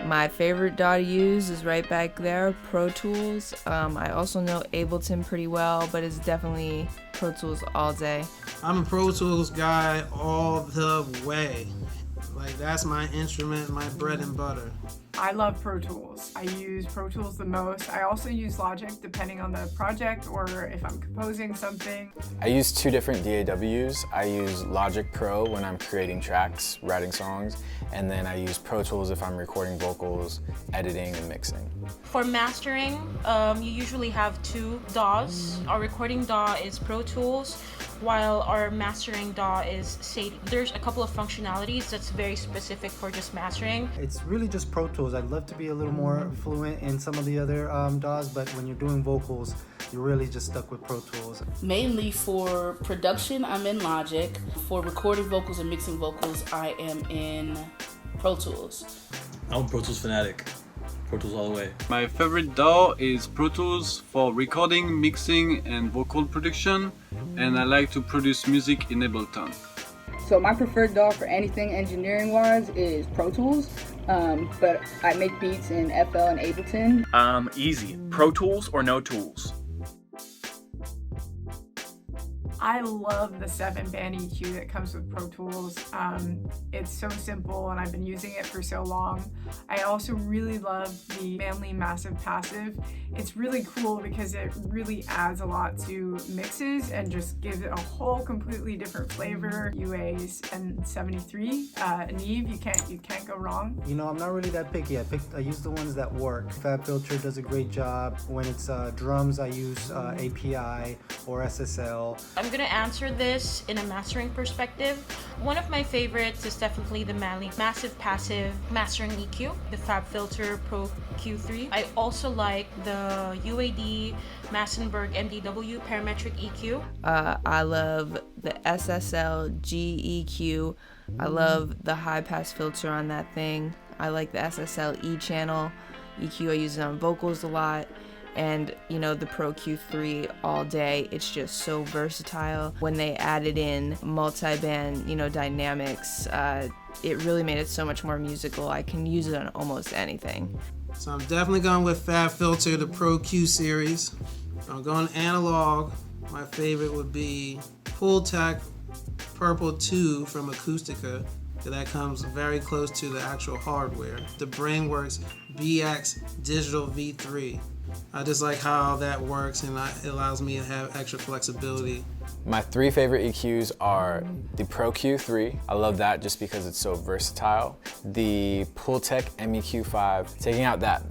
My favorite DAW to use is right back there, Pro Tools. I also know Ableton pretty well, but it's definitely Pro Tools all day. I'm a Pro Tools guy all the way. Like, that's my instrument, my bread and butter. I love Pro Tools. I use Pro Tools the most. I also use Logic depending on the project or if I'm composing something. I use two different DAWs. I use Logic Pro when I'm creating tracks, writing songs, and then I use Pro Tools if I'm recording vocals, editing, and mixing. For mastering, you usually have two DAWs. Our recording DAW is Pro Tools, while our mastering DAW is SATURATOR. There's a couple of functionalities that's very specific for just mastering. It's really just Pro Tools. I'd love to be a little more fluent in some of the other DAWs, but when you're doing vocals, you're really just stuck with Pro Tools. Mainly for production, I'm in Logic. For recording vocals and mixing vocals, I am in Pro Tools. I'm a Pro Tools fanatic. Pro Tools all the way. My favorite DAW is Pro Tools for recording, mixing, and vocal production, and I like to produce music in Ableton. So my preferred DAW for anything engineering-wise is Pro Tools, but I make beats in FL and Ableton. Easy. Pro Tools or no tools? I love the 7-band EQ that comes with Pro Tools. It's so simple and I've been using it for so long. I also really love the Manly Massive Passive. It's really cool because it really adds a lot to mixes and just gives it a whole completely different flavor. UA's and 73, Neve, you can't go wrong. You know, I'm not really that picky. I use the ones that work. Fab Filter does a great job. When it's drums, I use API or SSL. I'm gonna answer this in a mastering perspective. One of my favorites is definitely the Manly Massive Passive Mastering EQ, the Fab Filter Pro Q3. I also like the UAD Massenburg MDW Parametric EQ. I love the SSL GEQ. I love the high pass filter on that thing. I like the SSL E channel EQ. I use it on vocals a lot. And you know, the Pro Q3 all day. It's just so versatile. When they added in multi-band, you know, dynamics, it really made it so much more musical. I can use it on almost anything. So I'm definitely going with Fab Filter, the Pro Q series. I'm going analog. My favorite would be Pultec Purple 2 from Acoustica. That comes very close to the actual hardware. The Brainworks BX Digital V3. I just like how that works, and it allows me to have extra flexibility. My three favorite EQs are the Pro Q3. I love that just because it's so versatile. The Pultec MEQ5, taking out that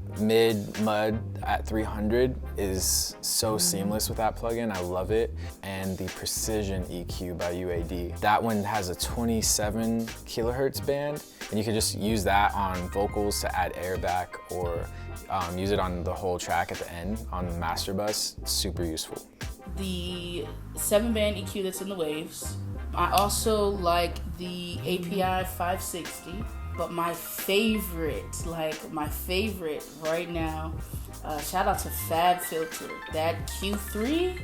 mud at 300 is so seamless with that plugin. I love it. And the Precision EQ by UAD. That one has a 27 kilohertz band, and you can just use that on vocals to add airback or use it on the whole track at the end on the master bus. Super useful. The 7-band EQ that's in the Waves. I also like the API 560, but my favorite right now, shout out to Fab Filter. That Q3,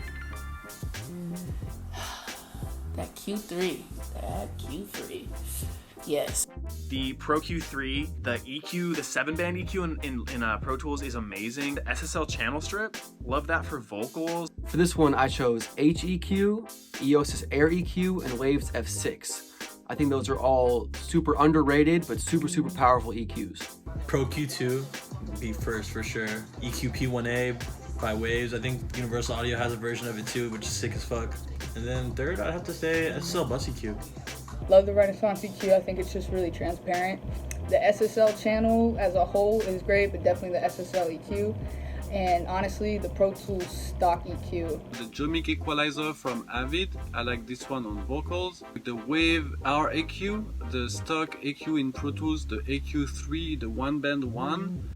yes. The Pro Q3, the EQ, the 7-band EQ in Pro Tools is amazing. The SSL channel strip, love that for vocals. For this one, I chose HEQ, EOS's Air EQ, and Waves F6. I think those are all super underrated, but super powerful EQs. Pro Q2 be first for sure. EQ P1A by Waves. I think Universal Audio has a version of it too, which is sick as fuck. And then third, I'd have to say SSL Bus EQ. Love the Renaissance EQ. I think it's just really transparent. The SSL channel as a whole is great, but definitely the SSL EQ. And honestly, the Pro Tools stock EQ. The Jomic equalizer from Avid, I like this one on vocals. The Wave R EQ, the stock EQ in Pro Tools, the EQ3, the one band one.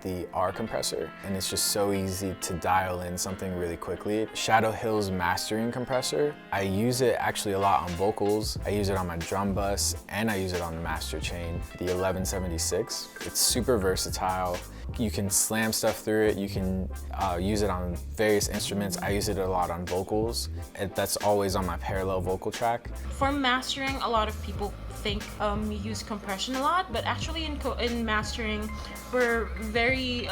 The R compressor, and it's just so easy to dial in something really quickly. Shadow Hill's mastering compressor. I use it actually a lot on vocals. I use it on my drum bus, and I use it on the master chain. The 1176. It's super versatile. You can slam stuff through it. You can use it on various instruments. I use it a lot on vocals. That's always on my parallel vocal track. For mastering, a lot of people think you use compression a lot, but actually in mastering, we're very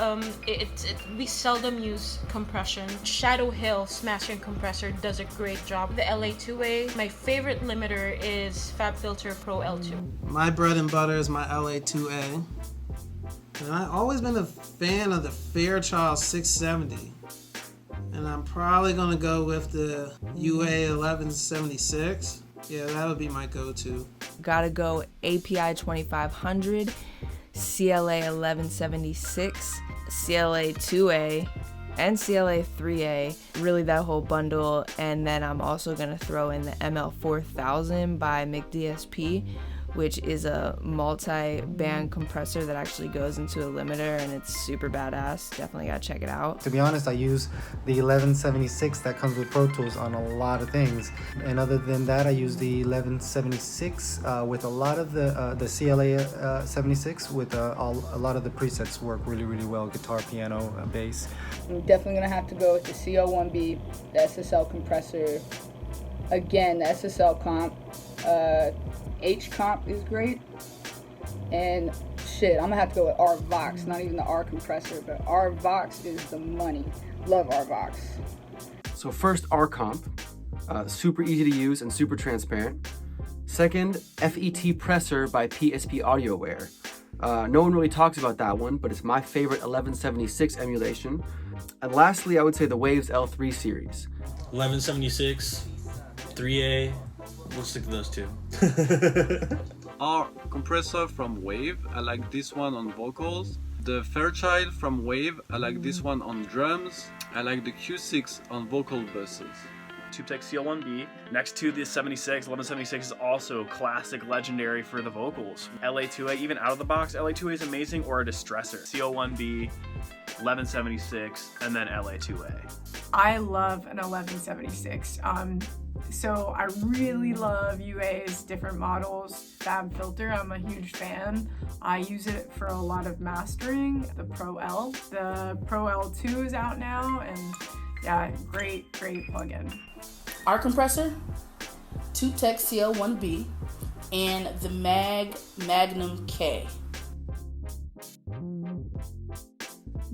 we seldom use compression. Shadow Hill's mastering compressor does a great job. The LA2A, my favorite limiter is FabFilter Pro L2. My bread and butter is my LA2A. And I've always been a fan of the Fairchild 670. And I'm probably gonna go with the UA 1176. Yeah, that would be my go-to. Gotta go API 2500, CLA 1176, CLA 2A, and CLA 3A. Really that whole bundle. And then I'm also gonna throw in the ML 4000 by McDSP, which is a multi-band compressor that actually goes into a limiter, and it's super badass. Definitely gotta check it out. To be honest, I use the 1176 that comes with Pro Tools on a lot of things. And other than that, I use the 1176 with a lot of the CLA 76 with a lot of the presets work really, really well. Guitar, piano, bass. I'm definitely gonna have to go with the CO1B, the SSL compressor. Again, the SSL comp. H comp is great, and shit, I'm gonna have to go with R Vox, not even the R compressor, but R Vox is the money. Love R Vox. So first, R comp, super easy to use and super transparent. Second, FET Presser by PSP AudioWare. No one really talks about that one, but it's my favorite 1176 emulation. And lastly, I would say the Waves L3 series. 1176, 3A. We'll stick to those two. Our compressor from Wave, I like this one on vocals. The Fairchild from Wave, I like this one on drums. I like the Q6 on vocal verses. TubeTech CL1B. Next to the 1176 is also classic, legendary for the vocals. LA2A, even out of the box, LA2A is amazing, or a distressor. CL1B, 1176, and then LA2A. I love an 1176. So I really love UA's different models. FabFilter, I'm a huge fan. I use it for a lot of mastering. The Pro L. The Pro L2 is out now, and yeah, great plugin. Our compressor, TubeTech CL1B, and the Magnum K.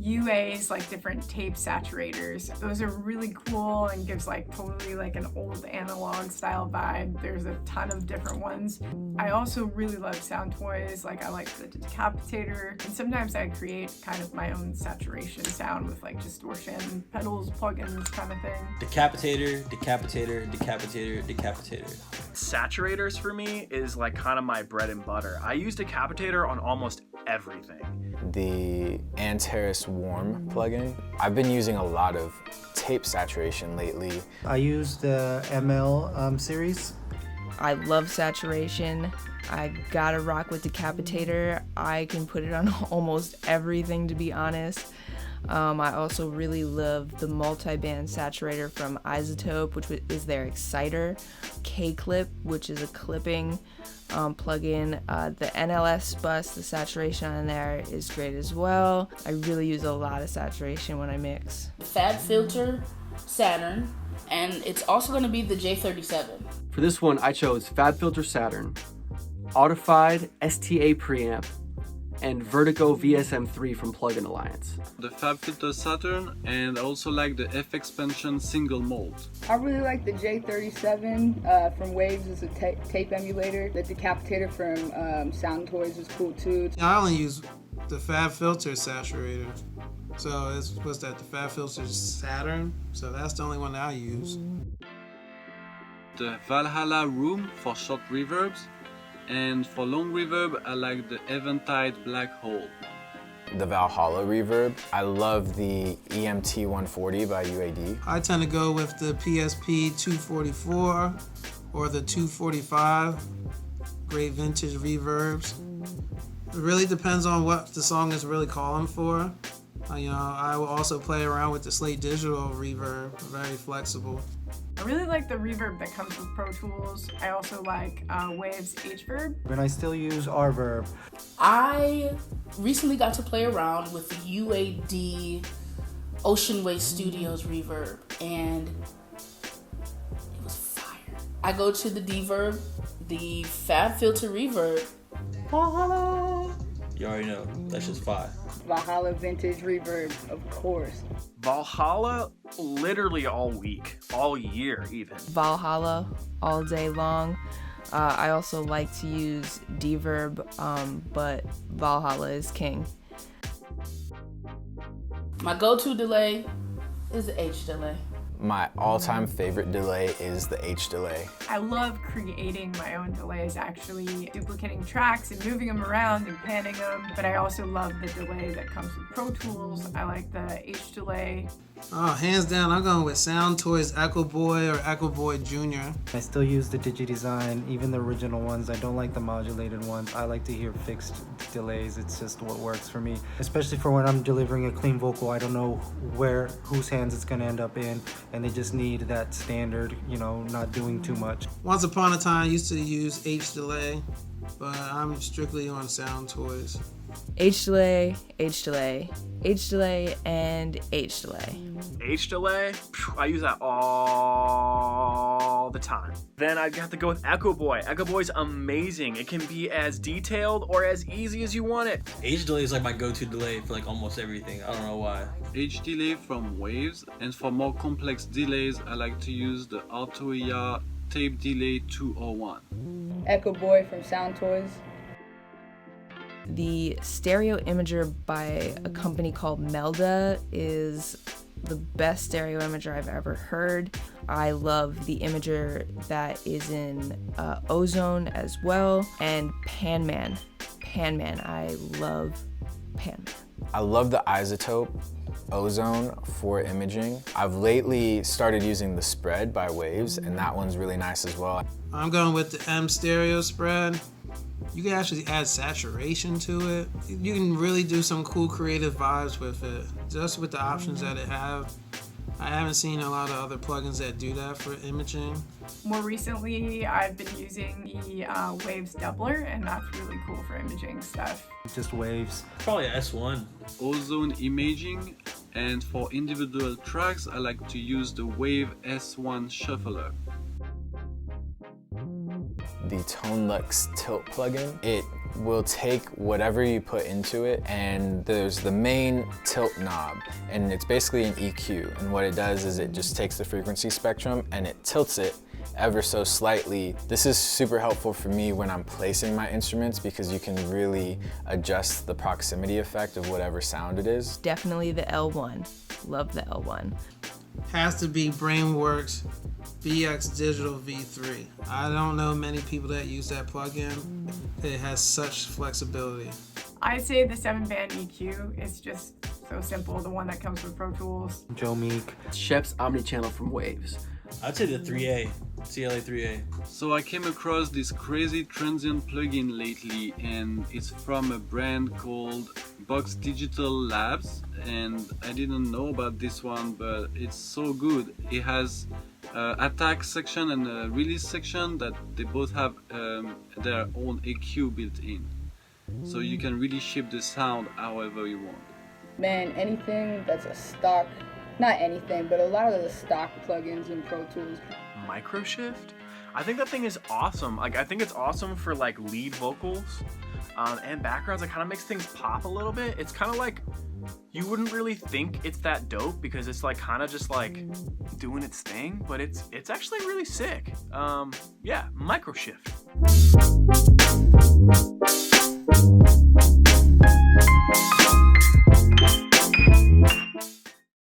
UA's like different tape saturators. Those are really cool and gives like totally like an old analog style vibe. There's a ton of different ones. I also really love sound toys. Like I like the Decapitator, and sometimes I create kind of my own saturation sound with like distortion, pedals, plugins kind of thing. Decapitator. Saturators for me is like kind of my bread and butter. I use Decapitator on almost everything. The Antares Warm plugin. I've been using a lot of tape saturation lately. I use the ML series. I love saturation. I gotta rock with Decapitator. I can put it on almost everything, to be honest. I also really love the multi-band saturator from Isotope, which is their Exciter. K-Clip, which is a clipping plugin. The NLS bus, the saturation on there is great as well. I really use a lot of saturation when I mix. FabFilter Saturn, and it's also going to be the J37. For this one, I chose FabFilter Saturn, Audified STA preamp, and Vertigo VSM3 from Plugin Alliance. The FabFilter Saturn, and I also like the F-Expansion single mode. I really like the J37 from Waves as a tape emulator. The Decapitator from Sound Toys is cool too. I only use the FabFilter saturator. So what's that, the FabFilter Saturn? So that's the only one I use. The Valhalla Room for short reverbs. And for long reverb, I like the Eventide Black Hole. The Valhalla reverb. I love the EMT 140 by UAD. I tend to go with the PSP 244 or the 245. Great vintage reverbs. It really depends on what the song is really calling for. I will also play around with the Slate Digital reverb, very flexible. I really like the reverb that comes with Pro Tools. I also like Waves HVerb. And I still use REVERB. I recently got to play around with the UAD Ocean Way Studios reverb, and it was fire. I go to the Deverb, the Fab Filter reverb. You already know, that's just fire. Valhalla Vintage Reverb, of course. Valhalla literally all week, all year even. Valhalla all day long. I also like to use Deverb, but Valhalla is king. My go-to delay is the H delay. My all-time favorite delay is the H delay. I love creating my own delays, actually duplicating tracks and moving them around and panning them, but I also love the delay that comes with Pro Tools. I like the H delay. Oh, hands down, I'm going with Sound Toys Echo Boy or Echo Boy Jr. I still use the DigiDesign, even the original ones. I don't like the modulated ones. I like to hear fixed delays. It's just what works for me. Especially for when I'm delivering a clean vocal, I don't know whose hands it's gonna end up in, and they just need that standard, not doing too much. Once upon a time, I used to use H delay, but I'm strictly on Sound Toys. H delay, H delay, H delay, and H delay. H delay, I use that all the time. Then I have to go with Echo Boy. Echo Boy's amazing. It can be as detailed or as easy as you want it. H delay is like my go-to delay for like almost everything. I don't know why. H delay from Waves, and for more complex delays, I like to use the Arturia Tape Delay 201. Echo Boy from Sound Toys. The stereo imager by a company called Melda is the best stereo imager I've ever heard. I love the imager that is in Ozone as well, and Panman. I love Panman. I love the isotope Ozone for imaging. I've lately started using the spread by Waves, and that one's really nice as well. I'm going with the M stereo spread. You can actually add saturation to it. You can really do some cool creative vibes with it, just with the options that it have. I haven't seen a lot of other plugins that do that for imaging. More recently, I've been using the Waves doubler, and that's really cool for imaging stuff. Just Waves. Probably S1. Ozone imaging, and for individual tracks, I like to use the Wave S1 shuffler. The ToneLux tilt plugin, it will take whatever you put into it, and there's the main tilt knob, and it's basically an EQ, and what it does is it just takes the frequency spectrum and it tilts it ever so slightly. This is super helpful for me when I'm placing my instruments because you can really adjust the proximity effect of whatever sound it is. Definitely the L1. Love the L1. Has to be Brainworks VX Digital V3. I don't know many people that use that plugin. It has such flexibility. I say the 7-band EQ is just so simple, the one that comes with Pro Tools. Joe Meek. Shep's Omnichannel from Waves. I'd say the 3A, CLA 3A. So I came across this crazy transient plugin lately, and it's from a brand called Box Digital Labs, and I didn't know about this one, but it's so good. It has attack section and a release section that they both have their own EQ built in, so you can really shape the sound however you want. Man, anything that's a stock, not anything, but a lot of the stock plugins in Pro Tools. Microshift? I think that thing is awesome. Like, I think it's awesome for like lead vocals and backgrounds. It kind of makes things pop a little bit. It's kind of like, you wouldn't really think it's that dope because it's like kind of just like doing its thing, but it's actually really sick. Yeah, Microshift.